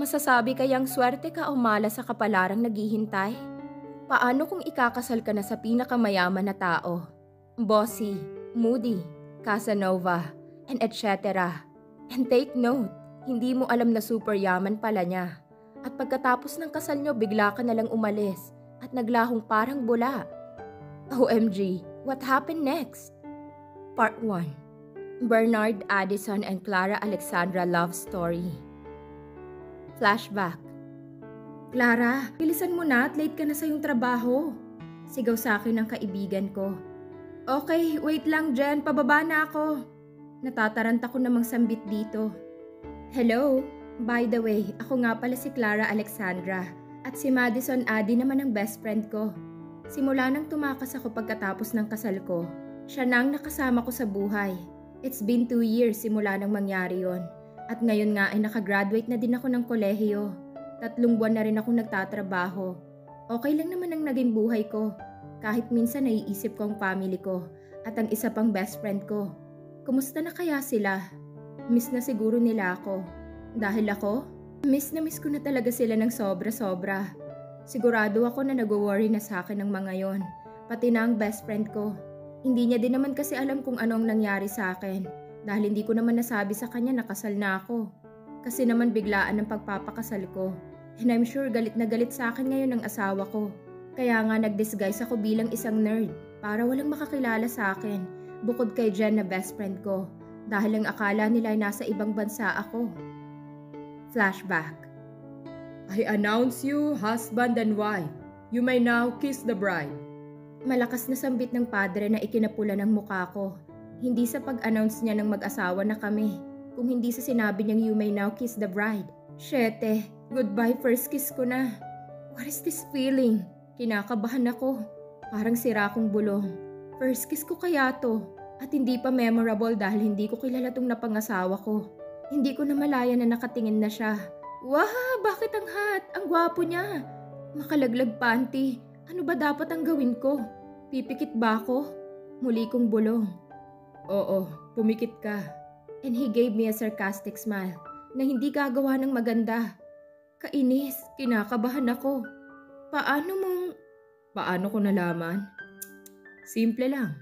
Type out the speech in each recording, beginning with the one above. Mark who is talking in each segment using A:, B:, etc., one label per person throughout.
A: Masasabi kayang swerte ka o malas sa kapalarang naghihintay? Paano kung ikakasal ka na sa pinakamayaman na tao? Bossy, moody, Casanova, and etc. And take note, hindi mo alam na super yaman pala niya. At pagkatapos ng kasal nyo, bigla ka nalang umalis at naglahong parang bula. OMG, what happened next? Part 1. Bernard Addison and Clara Alexandra Love Story. Flashback. Clara, bilisan mo na at late ka na sa iyong trabaho. Sigaw sa akin ng kaibigan ko. Okay, wait lang Jen, pababa na ako. Natataranta ko namang sambit dito. Hello, by the way, ako nga pala si Clara Alexandra at si Madison Addy naman ang best friend ko. Simula nang tumakas ako pagkatapos ng kasal ko, siya nang nakasama ko sa buhay. It's been 2 years simula nang mangyari yon. At ngayon nga ay nakagraduate na din ako ng kolehiyo. 3 buwan na rin ako nagtatrabaho. Okay lang naman ang naging buhay ko. Kahit minsan naiisip ko ang family ko at ang isa pang best friend ko. Kumusta na kaya sila? Miss na siguro nila ako. Dahil ako, miss ko na talaga sila ng sobra-sobra. Sigurado ako na nag-worry na sa akin ng mga yon. Pati na ang best friend ko. Hindi niya din naman kasi alam kung ano ang nangyari sa akin. Dahil hindi ko naman nasabi sa kanya na kasal na ako. Kasi naman biglaan ang pagpapakasal ko. And I'm sure galit na galit sa akin ngayon ang asawa ko. Kaya nga nag-disguise ako bilang isang nerd para walang makakilala sa akin. Bukod kay Jen na best friend ko. Dahil ang akala nila ay nasa ibang bansa ako. Flashback. I announce you husband and wife. You may now kiss the bride. Malakas na sambit ng padre na ikinapula ng mukha ko. Hindi sa pag-announce niya ng mag-asawa na kami, kung hindi sa sinabi niyang you may now kiss the bride. Shete, goodbye first kiss ko na. What is this feeling? Kinakabahan ako. Parang sira kong bulong. First kiss ko kaya to? At hindi pa memorable dahil hindi ko kilala tong napangasawa ko. Hindi ko na malaya na nakatingin na siya. Wow, bakit ang hot? Ang gwapo niya. Makalaglag panty. Ano ba dapat ang gawin ko? Pipikit ba ako? Muli kong bulong. Oo, pumikit ka. And he gave me a sarcastic smile na hindi gagawa ng maganda. Kainis, kinakabahan ako. Paano ko nalaman? Simple lang.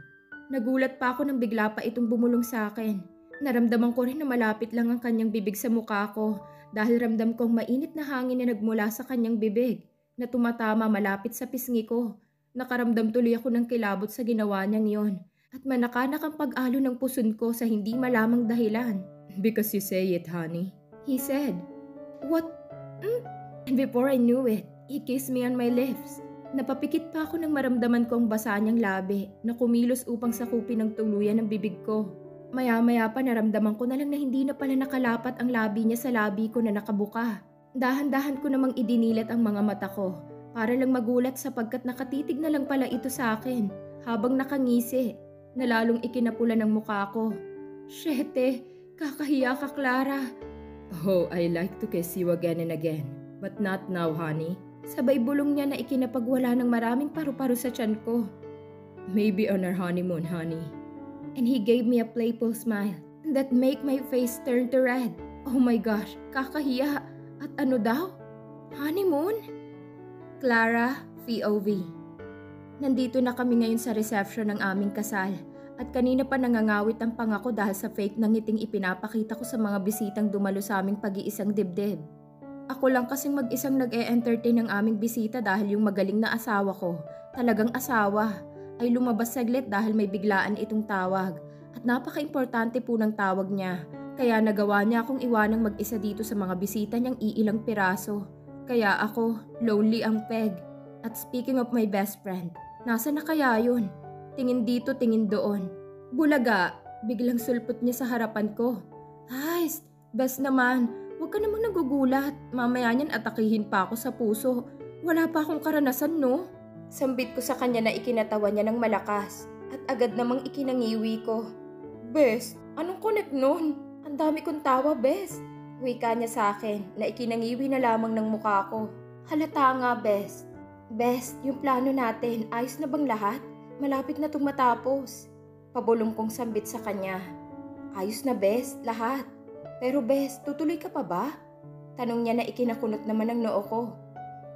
A: Nagulat pa ako nang bigla pa itong bumulong sa akin. Naramdaman ko rin na malapit lang ang kanyang bibig sa mukha ko dahil ramdam kong mainit na hangin na nagmula sa kanyang bibig na tumatama malapit sa pisngi ko. Nakaramdam tuloy ako ng kilabot sa ginawa niyang yon. At manakanak ang pag-alo ng puson ko sa hindi malamang dahilan. Because you say it, honey. He said. What? And before I knew it, he kissed me on my lips. Napapikit pa ako nang maramdaman ko ang basa niyang labi na kumilos upang sakupin ng tuluyan ng bibig ko. Maya-maya pa naramdaman ko na lang na hindi na pala nakalapat ang labi niya sa labi ko na nakabuka. Dahan-dahan ko namang idinilat ang mga mata ko para lang magulat sapagkat nakatitig na lang pala ito sa akin habang nakangisi. Na lalong ikinapula ng mukha ko. Shete, kakahiya ka Clara. Oh, I like to kiss you again and again. But not now, honey. Sabay bulong niya na ikinapagwala ng maraming paru-paro sa tiyan ko. Maybe on our honeymoon, honey. And he gave me a playful smile that make my face turn to red. Oh my gosh, kakahiya. At ano daw? Honeymoon? Clara, POV. Nandito na kami ngayon sa reception ng aming kasal at kanina pa nangangawit ang pangako dahil sa fake na ngiting ipinapakita ko sa mga bisitang dumalo sa aming pag-iisang dibdib. Ako lang kasing mag-isang nag-e-entertain ng aming bisita dahil yung magaling na asawa ko, talagang asawa, ay lumabas saglit dahil may biglaan itong tawag at napaka-importante po ng tawag niya. Kaya nagawa niya akong iwanang mag-isa dito sa mga bisita niyang iilang piraso. Kaya ako, lonely ang peg. At speaking of my best friend, nasa na kaya yun? Tingin dito, tingin doon. Bulaga, biglang sulpot niya sa harapan ko. Ay, best naman, huwag ka namang nagugulat. Mamaya niyan atakihin pa ako sa puso. Wala pa akong karanasan, no? Sambit ko sa kanya na ikinatawa niya ng malakas at agad namang ikinangiwi ko. Best, anong connect nun? Ang dami kong tawa, best. Wika niya sa akin na ikinangiwi na lamang ng mukha ko. Halata nga, best. Best, yung plano natin, ayos na bang lahat? Malapit na itong matapos. Pabulong kong sambit sa kanya. Ayos na best, lahat. Pero best, tutuloy ka pa ba? Tanong niya na ikinakunot naman ang noo ko.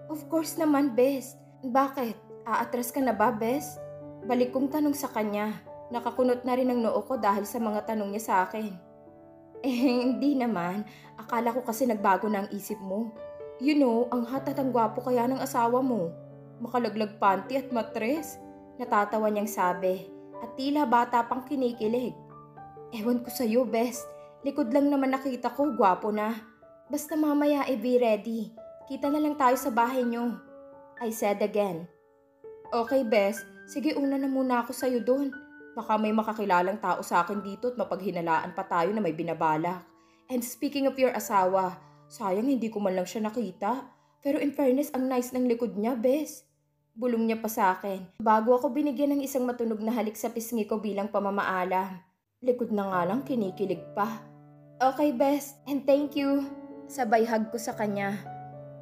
A: Of course naman, Bes. Bakit? Aatras ka na ba, Bes? Balik kong tanong sa kanya. Nakakunot na rin ang noo ko dahil sa mga tanong niya sa akin. Hindi naman. Akala ko kasi nagbago na ang isip mo. You know, ang hot at ang gwapo kaya ng asawa mo. Makalaglag panty at matres. Natatawa niyang sabi. At tila bata pang kinikilig. Ewan ko sa'yo, Bes. Likod lang naman nakita ko, gwapo na. Basta mamaya be ready. Kita na lang tayo sa bahay niyo. I said again. Okay, Bes. Sige, una na muna ako sa'yo doon. Baka may makakilalang tao sa akin dito at mapaghinalaan pa tayo na may binabalak. And speaking of your asawa, sayang hindi ko man lang siya nakita. Pero in fairness, ang nice ng likod niya, Bes. Bulong niya pa sa akin. Bago ako binigyan ng isang matunog na halik sa pisngi ko bilang pamamaalam. Likod na nga lang, kinikilig pa. Okay, Bes. And thank you. Sabay hug ko sa kanya.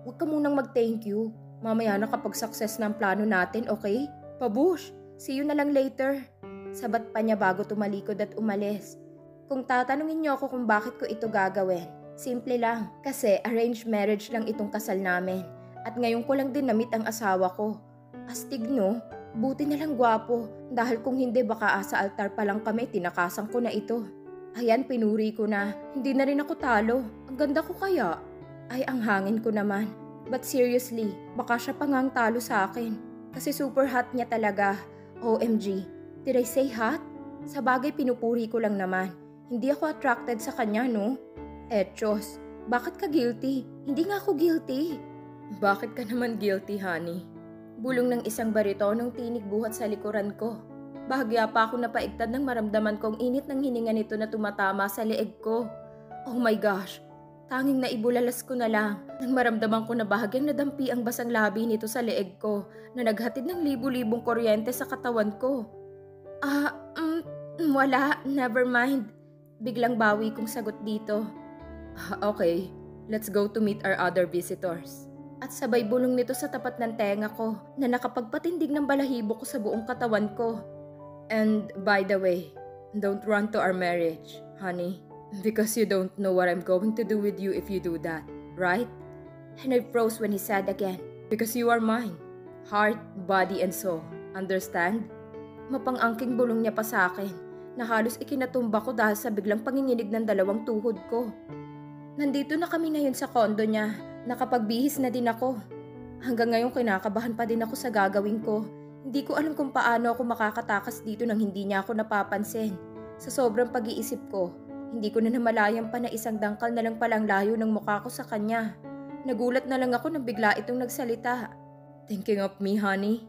A: Huwag ka munang mag-thank you. Mamaya na kapag success na ang plano natin, okay? Pabush! See you na lang later. Sabat pa niya bago tumalikod at umalis. Kung tatanungin niyo ako kung bakit ko ito gagawin, simple lang. Kasi arranged marriage lang itong kasal namin. At ngayon ko lang din na-meet ang asawa ko. Astig no? Buti na lang gwapo. Dahil kung hindi baka sa altar pa lang kami, tinakasan ko na ito. Ayan, pinuri ko na. Hindi na rin ako talo. Ang ganda ko kaya. Ay, ang hangin ko naman. But seriously, baka siya pa ngang talo sa akin. Kasi super hot niya talaga. OMG. Did I say hot? Sa bagay pinupuri ko lang naman. Hindi ako attracted sa kanya, no? Etchos, bakit ka guilty? Hindi nga ako guilty. Bakit ka naman guilty, honey? Bulong ng isang baritonong tinig buhat sa likuran ko. Bahagya pa ako napaigtad nang maramdaman kong init ng hininga nito na tumatama sa leeg ko. Oh my gosh, tanging naibulalas ko na lang nang maramdaman ko na bahagyang nadampi ang basang labi nito sa leeg ko na naghatid ng libu-libong kuryente sa katawan ko. Wala, never mind. Biglang bawi kong sagot dito. Okay, let's go to meet our other visitors. At sabay bulong nito sa tapat ng tenga ko na nakapagpatindig ng balahibo ko sa buong katawan ko. And by the way, don't run to our marriage, honey. Because you don't know what I'm going to do with you if you do that, right? And I froze when he said again, because you are mine. Heart, body, and soul. Understand? Mapang-angking bulong niya pa sa akin na halos ikinatumba ko dahil sa biglang panginginig ng dalawang tuhod ko. Nandito na kami ngayon sa kondo niya. Nakapagbihis na din ako. Hanggang ngayon kinakabahan pa din ako sa gagawin ko. Hindi ko alam kung paano ako makakatakas dito nang hindi niya ako napapansin. Sa sobrang pag-iisip ko, hindi ko na namalayan pa na isang dangkal na lang palang layo ng mukha ko sa kanya. Nagulat na lang ako nang bigla itong nagsalita. Thinking of me, honey?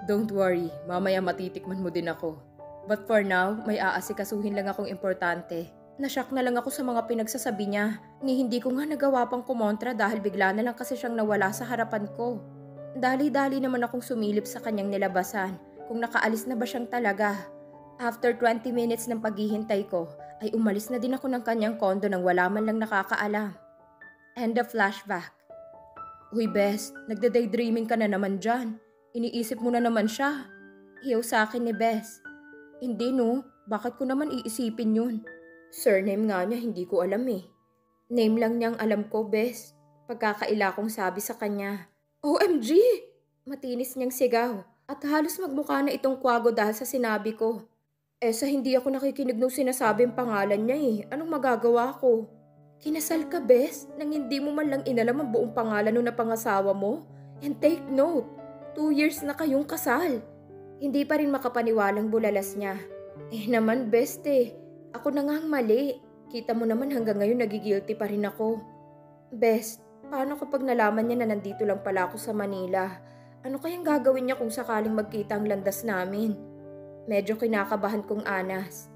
A: Don't worry, mamaya matitikman mo din ako. But for now, may aasikasuhin lang akong importante. Nashock na lang ako sa mga pinagsasabi niya. Ni hindi ko nga nagawa pang kumontra dahil bigla na lang kasi siyang nawala sa harapan ko. Dali-dali naman akong sumilip sa kanyang nilabasan kung nakaalis na ba siyang talaga. After 20 minutes ng paghihintay ko, ay umalis na din ako ng kanyang kondo nang wala man lang nakakaalam. End of flashback. Uy Bes, nagda-daydreaming ka na naman dyan. Iniisip mo na naman siya. Hiyaw sa akin ni Bes. Hindi no, bakit ko naman iisipin yun? Surname nga niya hindi ko alam eh. Name lang niyang alam ko, Bes. Pagkakaila kong sabi sa kanya. OMG! Matinis niyang sigaw at halos magmukha na itong kwago dahil sa sinabi ko. Sa hindi ako nakikinig nung sinasabing pangalan niya eh. Anong magagawa ko? Kinasal ka, Bes, nang hindi mo man lang inalam ang buong pangalan nung napangasawa mo? And take note, 2 years na kayong kasal. Hindi pa rin makapaniwalang bulalas niya. Naman, Best eh. Ako na nga ang mali. Kita mo naman hanggang ngayon nagigilty pa rin ako. Best, paano kapag nalaman niya na nandito lang pala ako sa Manila? Ano kayang gagawin niya kung sakaling magkita ang landas namin? Medyo kinakabahan kong anas.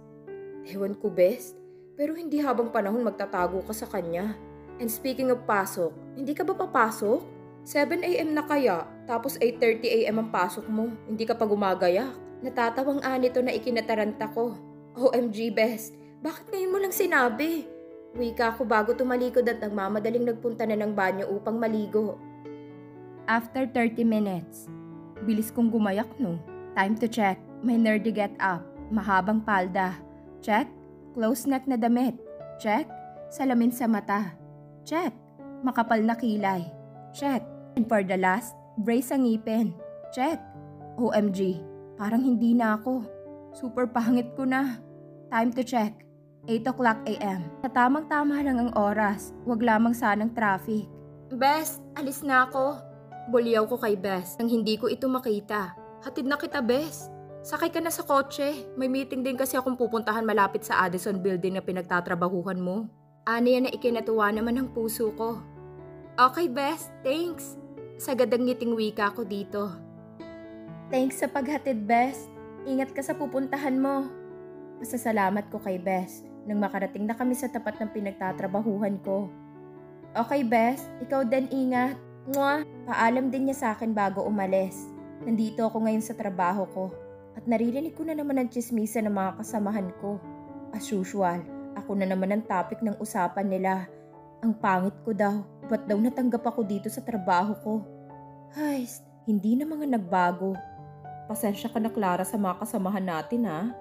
A: Ewan ko, Best. Pero hindi habang panahon magtatago ka sa kanya. And speaking of pasok, hindi ka ba papasok? 7 AM na kaya, tapos 8:30 AM ang pasok mo. Hindi ka pa gumagayak. Natatawang anito na ikinataranta ko. OMG, Best, bakit ngayon mo lang sinabi? Wika ako bago tumalikod at nagmamadaling nagpunta na ng banyo upang maligo. After 30 minutes, bilis kong gumayak no. Time to check. May nerdy get up. Mahabang palda. Check. Close neck na damit. Check. Salamin sa mata. Check. makapal na kilay. Check. And for the last, brace ang ngipin. Check. OMG, parang hindi na ako. Super pangit ko na. Time to check. 8 o'clock a.m. Sa tamang-tama lang ang oras, wag lamang sanang traffic. Bes, alis na ako. Buliyaw ko kay Bes nang hindi ko ito makita. Hatid na kita, Bes. Sakay ka na sa kotse. May meeting din kasi akong pupuntahan malapit sa Addison Building na pinagtatrabahuhan mo. Aniya na ikinatuwa naman ang puso ko. Okay, Bes. Thanks. Sagad ang ngiting wika ko dito. Thanks sa paghatid, Bes. Ingat ka sa pupuntahan mo. Masasalamat ko kay Bes nang makarating na kami sa tapat ng pinagtatrabahuhan ko. Okay, Bes. Ikaw din ingat. Mwah! Paalam din niya sa akin bago umalis. Nandito ako ngayon sa trabaho ko at naririnig ko na naman ang tsismisa ng mga kasamahan ko. As usual, ako na naman ang topic ng usapan nila. Ang pangit ko daw. Ba't daw natanggap ako dito sa trabaho ko? Ay, hindi na mga nagbago. Pasensya ka na, Clara, sa mga kasamahan natin, ha?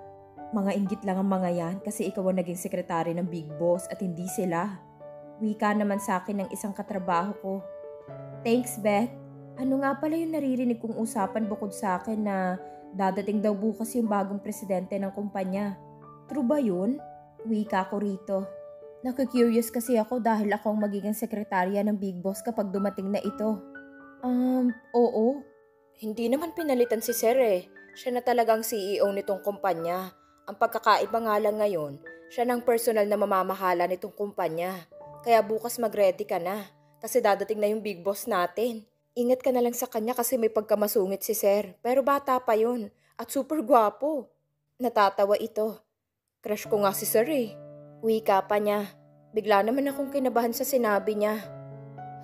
A: Mga inggit lang ang mga yan kasi ikaw ang naging sekretary ng Big Boss at hindi sila. Wika naman sa akin ng isang katrabaho ko. Thanks, Beth. Ano nga pala yung naririnig kong usapan bukod sa akin na dadating daw bukas yung bagong presidente ng kumpanya? True ba yun? Wika ko rito. Nakakurious kasi ako dahil ako ang magiging sekretarya ng Big Boss kapag dumating na ito. Oo. Hindi naman pinalitan si Sir eh. Siya na talagang CEO nitong kumpanya. Ang pagkakaiba nga lang ngayon, siya ng personal na mamamahala nitong kumpanya. Kaya bukas mag-ready ka na kasi dadating na yung Big Boss natin. Ingat ka na lang sa kanya kasi may pagkamasungit si Sir. Pero bata pa yun at super gwapo. Natatawa ito. Crush ko nga si Sir eh. Wika pa niya. Bigla naman akong kinabahan sa sinabi niya.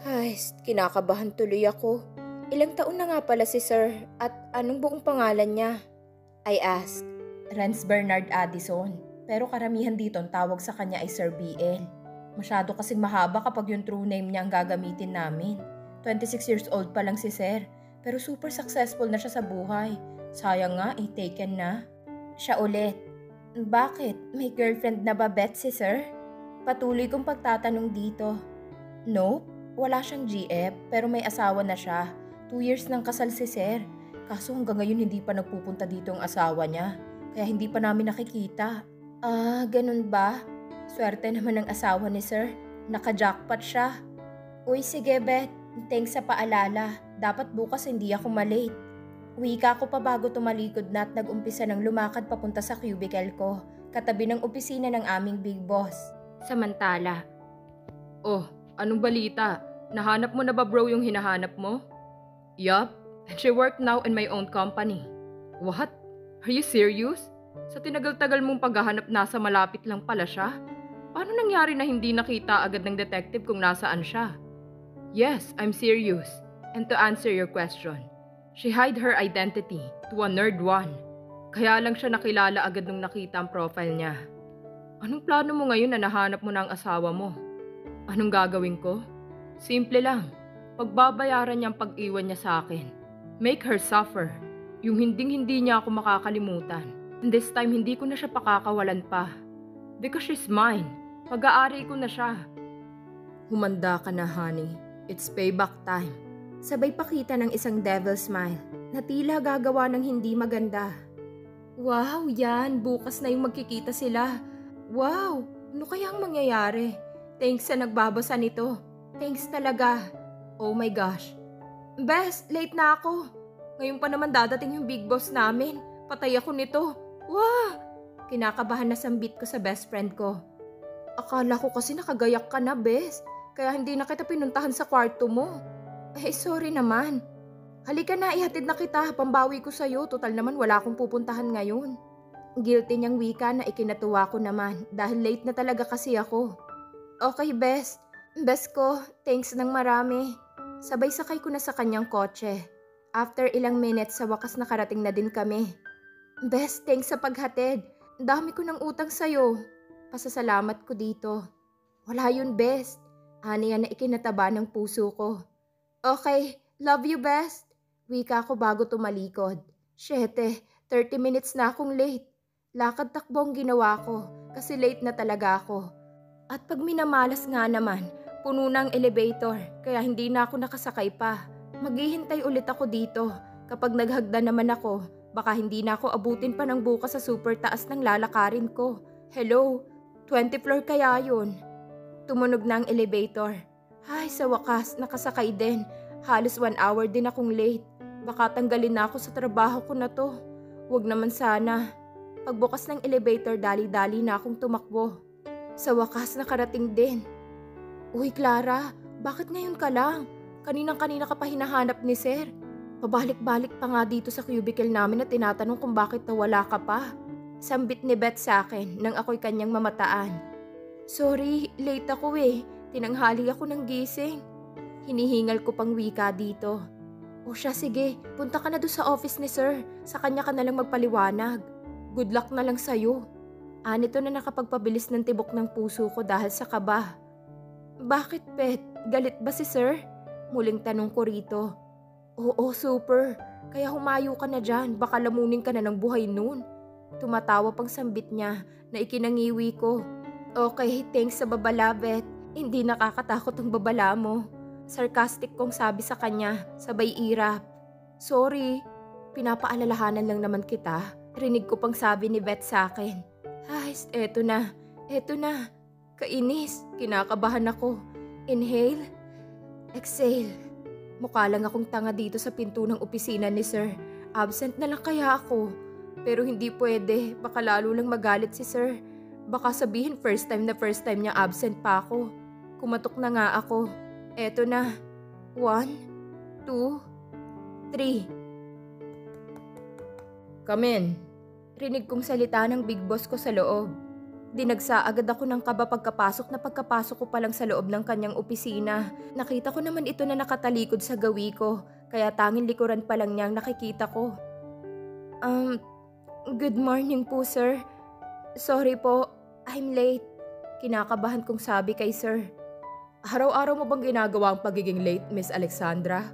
A: Ay, kinakabahan tuloy ako. Ilang taon na nga pala si Sir at anong buong pangalan niya? I asked. Renz Bernard Addison. Pero karamihan dito ang tawag sa kanya ay Sir BL. Masyado kasing mahaba kapag yung true name niya ang gagamitin namin. 26 years old pa lang si Sir. Pero super successful na siya sa buhay. Sayang nga, taken na. Siya ulit. Bakit? May girlfriend na ba bet si Sir? Patuloy kong pagtatanong dito. Nope, wala siyang GF pero may asawa na siya. 2 years nang kasal si Sir. Kaso hanggang ngayon hindi pa nagpupunta dito ang asawa niya. Kaya hindi pa namin nakikita. Ganun ba? Swerte naman ang asawa ni Sir. Naka-jackpot siya. Uy, sige Bet. Thanks sa paalala. Dapat bukas hindi ako malate. Wika ko pa bago tumalikod na at nag-umpisa ng lumakad papunta sa cubicle ko, katabi ng opisina ng aming Big Boss. Samantala. Oh, anong balita? Nahanap mo na ba bro yung hinahanap mo? Yup, she work now in my own company. What? Are you serious? Sa tinagal-tagal mong paghahanap nasa malapit lang pala siya? Paano nangyari na hindi nakita agad ng detective kung nasaan siya? Yes, I'm serious. And to answer your question, she hid her identity to a nerd one. Kaya lang siya nakilala agad nung nakita ang profile niya. Anong plano mo ngayon na nahanap mo na ang asawa mo? Anong gagawin ko? Simple lang. Pagbabayaran niya ang pag-iwan niya sa akin. Make her suffer. Yung hinding-hindi niya ako makakalimutan. And this time, hindi ko na siya pakakawalan pa. Because she's mine. Pag-aari ko na siya. Humanda ka na, honey. It's payback time. Sabay pakita ng isang devil smile na tila gagawa ng hindi maganda. Wow, yan. Bukas na yung magkikita sila. Wow, ano kaya ang mangyayari? Thanks sa nagbabasa nito. Thanks talaga. Oh my gosh. Bes, late na ako. Ngayon pa naman dadating yung Big Boss namin. Patay ako nito. Wow! Kinakabahan na sambit ko sa best friend ko. Akala ko kasi nakagayak ka na, Bes. Kaya hindi na kita pinuntahan sa kwarto mo. Sorry naman. Halika na, ihatid na kita. Pambawi ko sa'yo. Total naman wala akong pupuntahan ngayon. Guilty niyang wika na ikinatuwa ko naman dahil late na talaga kasi ako. Okay, Bes. Bes ko, thanks ng marami. Sabay sakay ko na sa kanyang kotse. After ilang minutes, sa wakas nakarating na din kami. Bes, thanks sa paghatid. Dami ko ng utang sa'yo. Pasasalamat ko dito. Wala yun, Bes. Aniya na ikinataba ng puso ko. Okay, love you, Bes. Wika ko bago tumalikod. 7, 30 minutes na akong late. Lakad takbo ang ginawa ko kasi late na talaga ako. At pag minamalas nga naman, Puno na ang elevator, kaya hindi na ako nakasakay pa. Maghihintay ulit ako dito. Kapag naghagda naman ako, baka hindi na ako abutin pa ng bukas sa super taas ng lalakarin ko. Hello, 20th floor kaya yun? Tumunog na ang elevator. Ay, sa wakas, nakasakay din. Halos 1 hour din akong late. Baka tanggalin na ako sa trabaho ko na to. Huwag naman sana. Pagbukas ng elevator, dali-dali na akong tumakbo. Sa wakas, nakarating din. Uy, Clara, bakit ngayon ka lang? Kaninang-kanina ka pa hinahanap ni Sir. Pabalik-balik pa nga dito sa cubicle namin at tinatanong kung bakit nawala ka pa. Sambit ni Beth sa akin nang ako'y kanyang mamataan. Sorry, late ako eh. Tinanghali ako ng gising. Hinihingal ko pang wika dito. O siya, sige, punta ka na doon sa office ni Sir. Sa kanya ka na lang magpaliwanag. Good luck na lang sa'yo. Anito na nakapagpabilis ng tibok ng puso ko dahil sa kaba. Bakit, Pet? Galit ba si Sir? Muling tanong ko rito. Oo, super. Kaya humayo ka na dyan. Baka lamunin ka na ng buhay noon. Tumatawa pang sambit niya na ikinangiwi ko. Okay, thanks sa babala, Bet. Hindi nakakatakot ang babala mo. Sarcastic kong sabi sa kanya, sabay irap. Sorry, pinapaalalahanan lang naman kita. Rinig ko pang sabi ni Beth sa akin. Ay, eto na. Kainis, kinakabahan ako. Inhale, exhale. Mukha lang akong tanga dito sa pinto ng opisina ni Sir. Absent na lang kaya ako. Pero hindi pwede, baka lalo lang magalit si Sir. Baka sabihin first time niya absent pa ako. Kumatok na nga ako. Eto na. 1, 2, 3. Come in. Rinig kong salita ng big boss ko sa loob. Dinagsa agad ako ng kaba pagkapasok ko pa lang sa loob ng kanyang opisina. Nakita ko naman ito na nakatalikod sa gawi ko, kaya tanging likuran pa lang niyang nakikita ko. Good morning po, sir. Sorry po, I'm late. Kinakabahan kong sabi kay sir. Araw-araw mo bang ginagawa ang pagiging late, Miss Alexandra?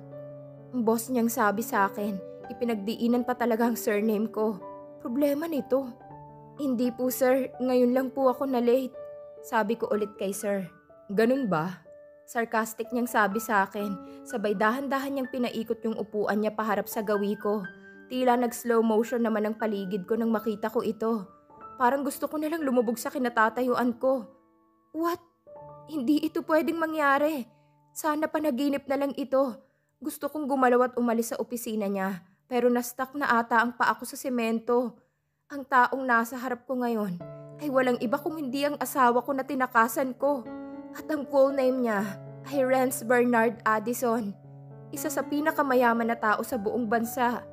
A: Boss niyang sabi sa akin, ipinagdiinan pa talaga ang surname ko. Problema nito. Hindi po sir, ngayon lang po ako na late. Sabi ko ulit kay sir. Ganun ba? Sarcastic niyang sabi sa akin, sabay dahan-dahan niyang pinaikot yung upuan niya paharap sa gawi ko. Tila nag-slow motion naman ang paligid ko nang makita ko ito. Parang gusto ko nalang lumubog sa kinatatayuan ko. What? Hindi ito pwedeng mangyari. Sana panaginip na lang ito. Gusto kong gumalaw at umalis sa opisina niya, pero na-stuck na ata ang paa ko sa semento. Ang taong nasa harap ko ngayon ay walang iba kung hindi ang asawa ko na tinakasan ko. At ang full name niya ay Renz Bernard Addison. Isa sa pinakamayaman na tao sa buong bansa.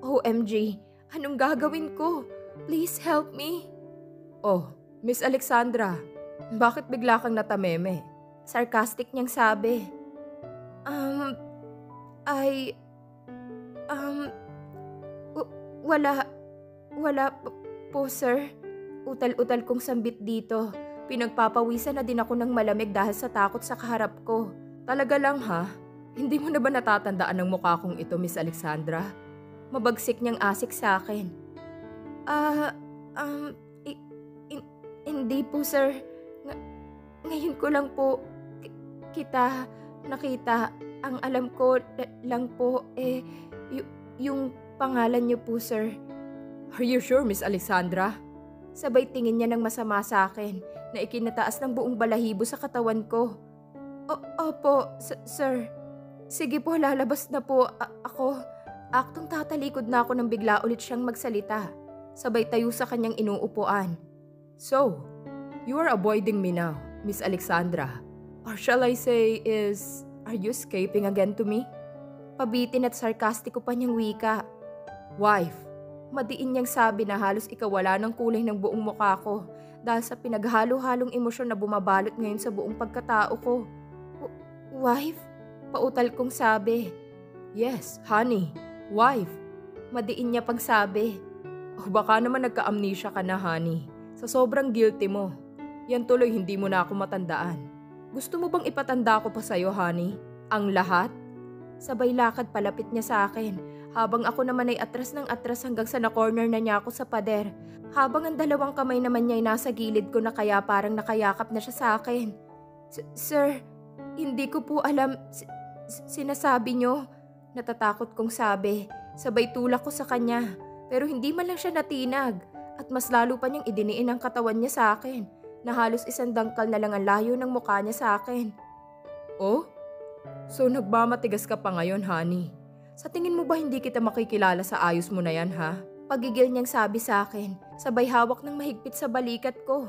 A: OMG, anong gagawin ko? Please help me. Oh, Miss Alexandra. Bakit bigla kang natameme? Sarcastic niyang sabi. Wala po sir. Utal-utal kong sambit dito. Pinagpapawisan na din ako ng malamig dahil sa takot sa kaharap ko. Talaga lang ha? Hindi mo na ba natatandaan ang mukha kong ito, Miss Alexandra? Mabagsik niyang asik sa akin. Hindi po sir. Ngayon ko lang po kita nakita. Ang alam ko lang po yung pangalan niyo po, sir. Are you sure, Miss Alexandra? Sabay tingin niya ng masama sa akin na ikinataas ng buong balahibo sa katawan ko. Opo, sir. Sige po, lalabas na po ako. Aktong tatalikod na ako nang bigla ulit siyang magsalita. Sabay tayo sa kanyang inuupuan. So, you are avoiding me now, Miss Alexandra. Or shall I say are you escaping again to me? Pabitin at sarkastiko pa niyang wika. Wife, madiin niyang sabi na halos ikawala ng kulay ng buong mukha ko dahil sa pinaghalo-halong emosyon na bumabalot ngayon sa buong pagkatao ko. Wife? Pautal kong sabi. Yes, honey, wife. Madiin niya pang sabi. Baka naman nagka-amnesia ka na, honey. Sa sobrang guilty mo. Yan tuloy hindi mo na ako matandaan. Gusto mo bang ipatanda ko pa sa'yo, honey? Ang lahat? Sabay lakad palapit niya sa akin, habang ako naman ay atras ng atras hanggang sa na-corner na niya ako sa pader. Habang ang dalawang kamay naman niya ay nasa gilid ko na kaya parang nakayakap na siya sa akin. Sir, Hindi ko po alam, sinasabi nyo. Natatakot kong sabi, sabay tulak ko sa kanya. Pero hindi man lang siya natinag. At mas lalo pa niyang idiniin ang katawan niya sa akin, na halos isang dangkal na lang ang layo ng mukha niya sa akin. Oh? So nagmamatigas ka pa ngayon, honey? Sa tingin mo ba hindi kita makikilala sa ayos mo na yan, ha? Pagigil niyang sabi sa akin, sabay hawak ng mahigpit sa balikat ko.